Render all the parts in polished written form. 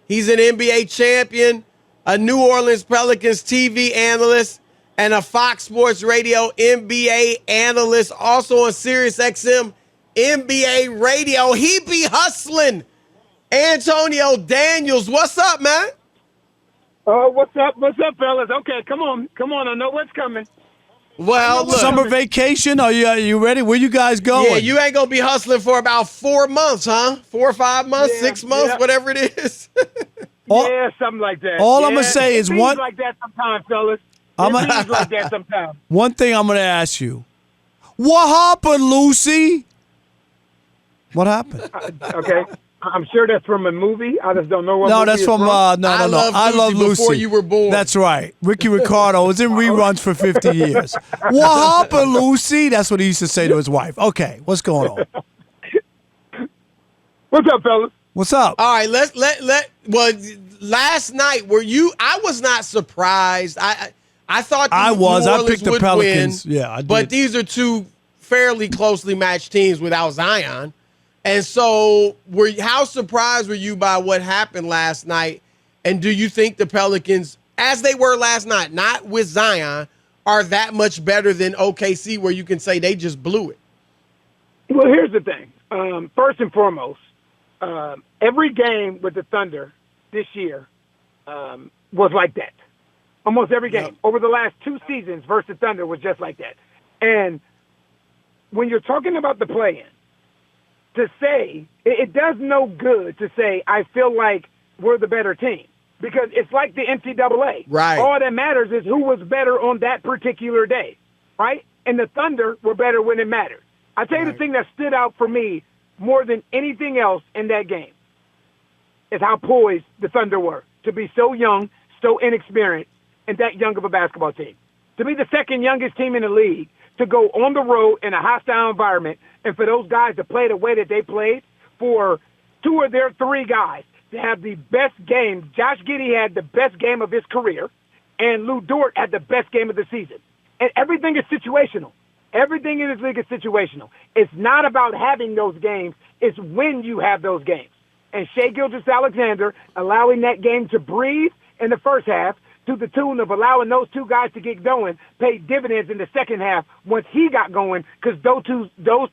He's an NBA champion, a New Orleans Pelicans TV analyst, and a Fox Sports Radio NBA analyst, also on SiriusXM NBA Radio. He be hustling. Antonio Daniels, what's up, man? What's up? What's up, fellas? Okay, come on. I know what's coming. Well, look. Summer vacation? Are you ready? Where you guys going? Yeah, you ain't going to be hustling for about 4 months, huh? 4 or 5 months, 6 months, whatever it is. Yeah, something like that. All I'm going to say is one. like that sometimes, fellas. It like that sometimes. One thing I'm going to ask you. What happened, Lucy? What happened? Okay. I'm sure that's from a movie. I just don't know what no, movie that's from, no. I love Lucy before you were born. That's right. Ricky Ricardo was in reruns for 50 years. What happened, Lucy? That's what he used to say to his wife. Okay, what's going on? What's up, fellas? What's up? All right, well, last night I was not surprised. I thought I was. New I Orleans picked the would Pelicans. win, Yeah, I did. But these are two fairly closely matched teams without Zion. And so how surprised were you by what happened last night? And do you think the Pelicans, as they were last night, not with Zion, are that much better than OKC where you can say they just blew it? Well, here's the thing. First and foremost, every game with the Thunder this year was like that. Almost every game. Yep. Over the last 2 seasons versus the Thunder was just like that. And when you're talking about the play-in, to say, it does no good to say, I feel like we're the better team. Because it's like the NCAA. Right. All that matters is who was better on that particular day, right? And the Thunder were better when it mattered. I tell you the thing that stood out for me more than anything else in that game is how poised the Thunder were to be so young, so inexperienced, and that young of a basketball team. To be the second youngest team in the league, to go on the road in a hostile environment, and for those guys to play the way that they played, for 2 of their 3 guys to have the best game. Josh Giddey had the best game of his career, and Lou Dort had the best game of the season. And everything is situational. Everything in this league is situational. It's not about having those games. It's when you have those games. And Shai Gilgeous-Alexander allowing that game to breathe in the first half, to the tune of allowing those 2 guys to get going, paid dividends in the second half once he got going, because those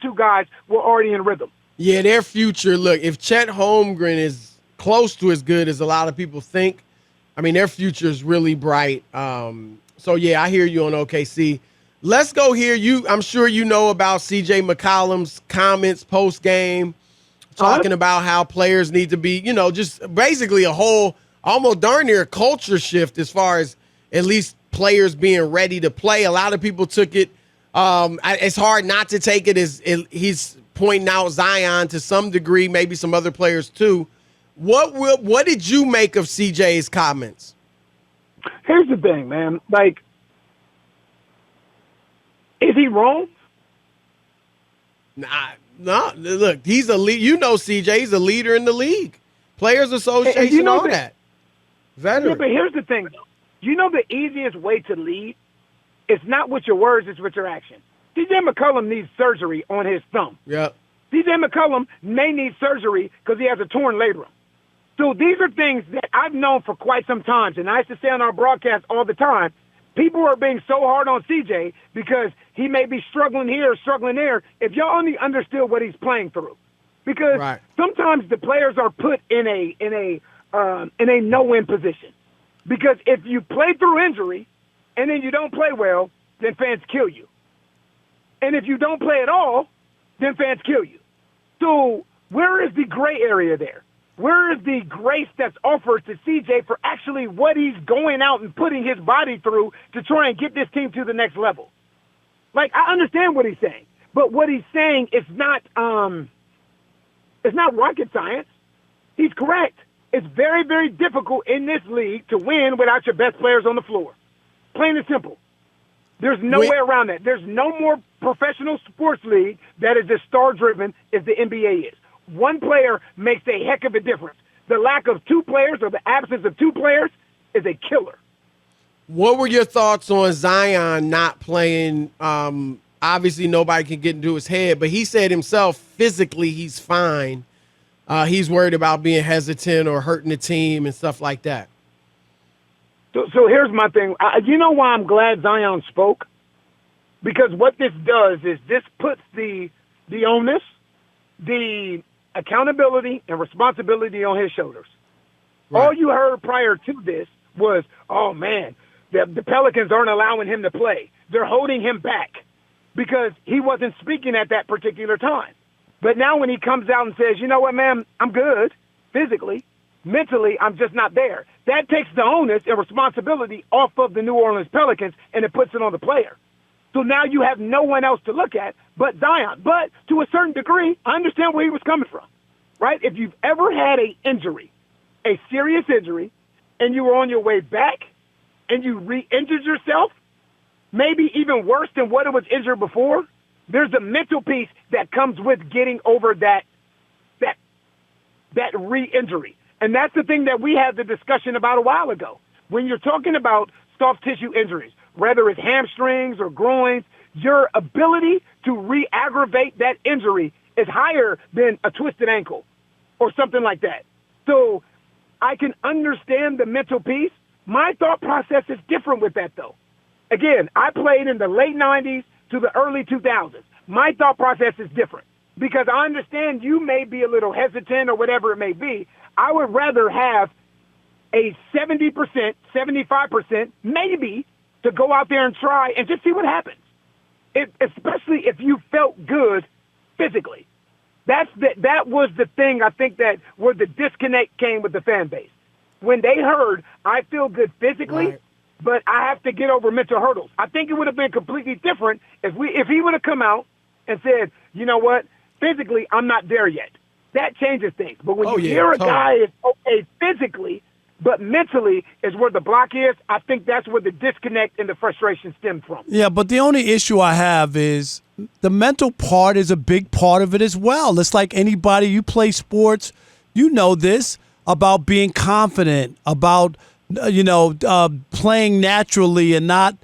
two guys were already in rhythm. Yeah, their future, look, if Chet Holmgren is close to as good as a lot of people think, I mean, their future is really bright. So, yeah, I hear you on OKC. Let's go here. I'm sure you know about C.J. McCollum's comments post-game, talking about how players need to be, just basically a whole – almost darn near a culture shift as far as at least players being ready to play. A lot of people took it. It's hard not to take it as he's pointing out Zion to some degree, maybe some other players too. What did you make of CJ's comments? Here's the thing, man. Like, is he wrong? No. Look, he's a lead. CJ, he's a leader in the league. Players Association, and all that. Veteran. Yeah, but here's the thing, though. The easiest way to lead is not with your words, it's with your action. C.J. McCollum needs surgery on his thumb. Yep. C.J. McCollum may need surgery because he has a torn labrum. So these are things that I've known for quite some time, and I used to say on our broadcast all the time, people are being so hard on C.J. because he may be struggling here or struggling there. If y'all only understood what he's playing through. Because sometimes the players are put in a no-win position. Because if you play through injury and then you don't play well, then fans kill you. And if you don't play at all, then fans kill you. So where is the gray area there? Where is the grace that's offered to CJ for actually what he's going out and putting his body through to try and get this team to the next level? Like, I understand what he's saying, but what he's saying is not it's not rocket science. He's correct. It's very, very difficult in this league to win without your best players on the floor. Plain and simple. There's no way around that. There's no more professional sports league that is as star-driven as the NBA is. One player makes a heck of a difference. The lack of 2 players or the absence of 2 players is a killer. What were your thoughts on Zion not playing? Obviously, nobody can get into his head, but he said himself physically he's fine. he's worried about being hesitant or hurting the team and stuff like that. So here's my thing. You know why I'm glad Zion spoke? Because what this does is this puts the onus, the accountability, and responsibility on his shoulders. Right. All you heard prior to this was, oh, man, the Pelicans aren't allowing him to play. They're holding him back because he wasn't speaking at that particular time. But now when he comes out and says, you know what, man, I'm good physically, mentally, I'm just not there. That takes the onus and responsibility off of the New Orleans Pelicans, and it puts it on the player. So now you have no one else to look at but Zion. But to a certain degree, I understand where he was coming from, right? If you've ever had an injury, a serious injury, and you were on your way back and you re-injured yourself, maybe even worse than what it was injured before, there's a mental piece that comes with getting over that re-injury. And that's the thing that we had the discussion about a while ago. When you're talking about soft tissue injuries, whether it's hamstrings or groins, your ability to re-aggravate that injury is higher than a twisted ankle or something like that. So I can understand the mental piece. My thought process is different with that, though. Again, I played in the late 90s to the early 2000s. My thought process is different because I understand you may be a little hesitant or whatever it may be. I would rather have a 70%, 75%, maybe, to go out there and try and just see what happens, especially if you felt good physically. That was the thing, I think, that where the disconnect came with the fan base. When they heard, I feel good physically, right, but I have to get over mental hurdles. I think it would have been completely different if he would have come out and said, you know what, physically, I'm not there yet. That changes things. But when you hear a guy is okay physically, but mentally is where the block is, I think that's where the disconnect and the frustration stem from. Yeah, but the only issue I have is the mental part is a big part of it as well. It's like anybody, you play sports, you know this, about being confident, about, playing naturally and not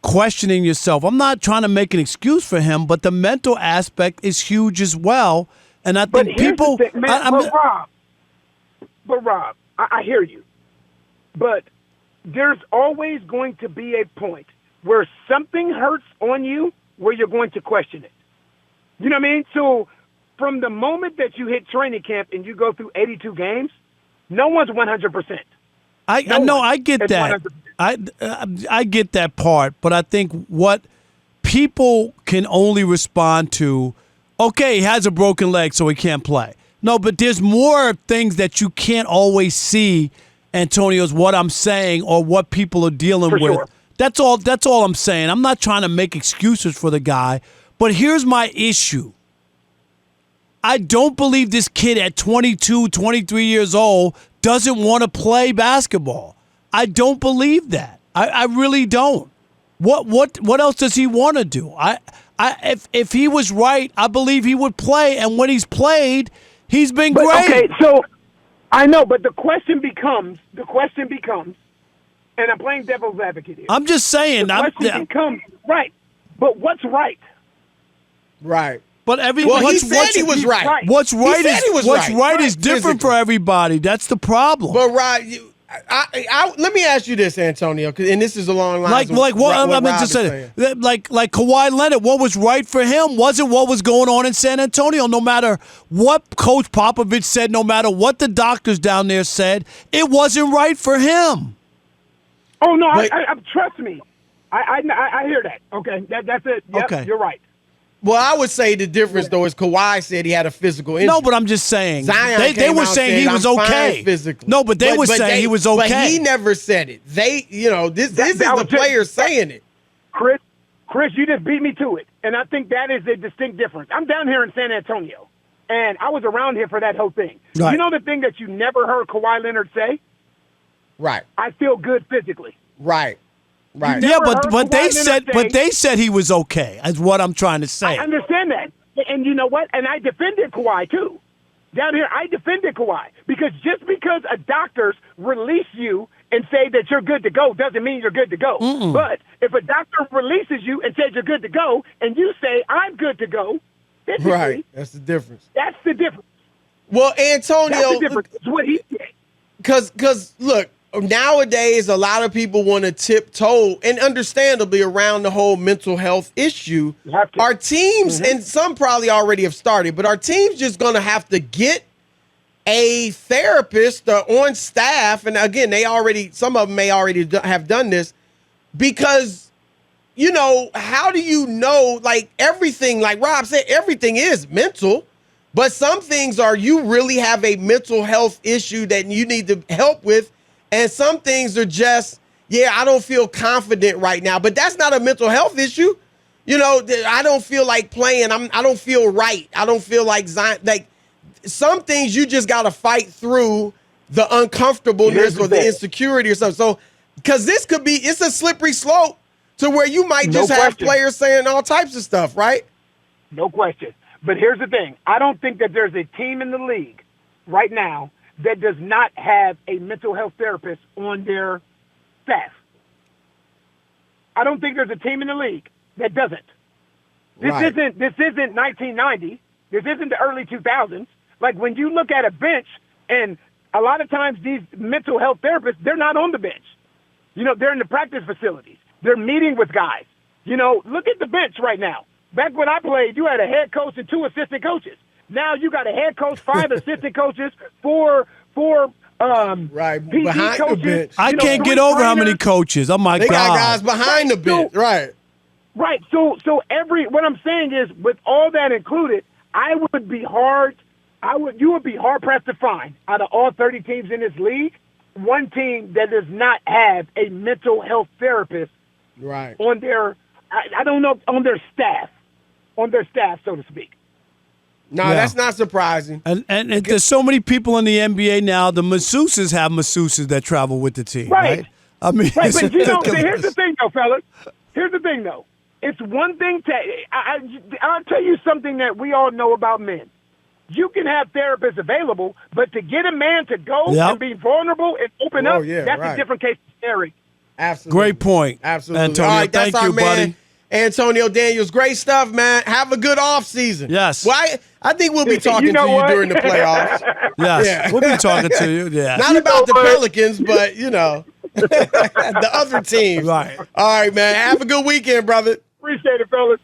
questioning yourself. I'm not trying to make an excuse for him, but the mental aspect is huge as well. And I think people... Rob, I hear you. But there's always going to be a point where something hurts on you where you're going to question it. You know what I mean? So from the moment that you hit training camp and you go through 82 games, no one's 100%. I get that. I get that part, but I think what people can only respond to, okay, he has a broken leg, so he can't play. No, but there's more things that you can't always see, Antonio, is what I'm saying or what people are dealing with. Sure. That's all I'm saying. I'm not trying to make excuses for the guy, but here's my issue. I don't believe this kid at 22, 23 years old doesn't want to play basketball. I don't believe that. I really don't. What else does he want to do? If he was right, I believe he would play, and when he's played, he's been great. Okay, so I know, but the question becomes, and I'm playing devil's advocate here. I'm just saying. The question becomes, right, but what's right? Right. But he said he was right. What's right is different for everybody. That's the problem. But let me ask you this, Antonio, and this is along lines like Kawhi Leonard. What was right for him wasn't what was going on in San Antonio. No matter what Coach Popovich said, no matter what the doctors down there said, it wasn't right for him. Oh no, trust me, I hear that. Okay, that's it. Yep, okay, you're right. Well, I would say the difference, though, is Kawhi said he had a physical injury. No, but I'm just saying. Zion they were saying he was okay. Physically. No, but they were saying he was okay. But he never said it. This is the player saying it. Chris, you just beat me to it. And I think that is a distinct difference. I'm down here in San Antonio, and I was around here for that whole thing. Right. You know the thing that you never heard Kawhi Leonard say? Right. I feel good physically. Right. Right. Yeah, but they said he was okay. Is what I'm trying to say. I understand that, and you know what? And I defended Kawhi too. Down here, I defended Kawhi because just because a doctor's release you and say that you're good to go doesn't mean you're good to go. Mm-mm. But if a doctor releases you and says you're good to go, and you say I'm good to go, right? That's the difference. That's the difference. Well, That's the Antonio, difference. It's what he did. because look, nowadays a lot of people want to tiptoe, and understandably, around the whole mental health issue. You have to. Our teams, and some probably already have started, but our teams just going to have to get a therapist on staff. And again, some of them may already have done this, because, how do you know, like everything, like Rob said, everything is mental, but some things are, you really have a mental health issue that you need to help with. And some things are just, I don't feel confident right now, but that's not a mental health issue. I don't feel like playing. I don't feel right. I don't feel like some things you just got to fight through the uncomfortableness or the insecurity or something. So, because it's a slippery slope to where you might just have players saying all types of stuff, right? No question. But here's the thing. I don't think that there's a team in the league right now that does not have a mental health therapist on their staff. I don't think there's a team in the league that doesn't. This isn't 1990. This isn't the early 2000s. Like, when you look at a bench, and a lot of times these mental health therapists, they're not on the bench. They're in the practice facilities. They're meeting with guys. Look at the bench right now. Back when I played, you had a head coach and 2 assistant coaches. Now you got a head coach, 5 assistant coaches, 4 PD behind coaches. the bench. I can't get over how many coaches. Oh my God! They got guys behind the bench, right? Right. So what I'm saying is, with all that included, you would be hard pressed to find, out of all 30 teams in this league, one team that does not have a mental health therapist on their, I don't know, on their staff, so to speak. No, that's not surprising. And there's so many people in the NBA now. The masseuses have masseuses that travel with the team, right? I mean, right, but here's the thing, though, fellas. Here's the thing, though. It's one thing I'll tell you something that we all know about men. You can have therapists available, but to get a man to go and be vulnerable and open up, that's a different case of scary. Absolutely. Great point. Absolutely. Antonio, all right, that's thank you, buddy. Antonio Daniels, great stuff, man. Have a good off season. Yes. Well, I think we'll be talking to you during the playoffs. Yes. Yeah. We'll be talking to you. Yeah. Not about the Pelicans, but, the other teams. Right. All right, man. Have a good weekend, brother. Appreciate it, fellas.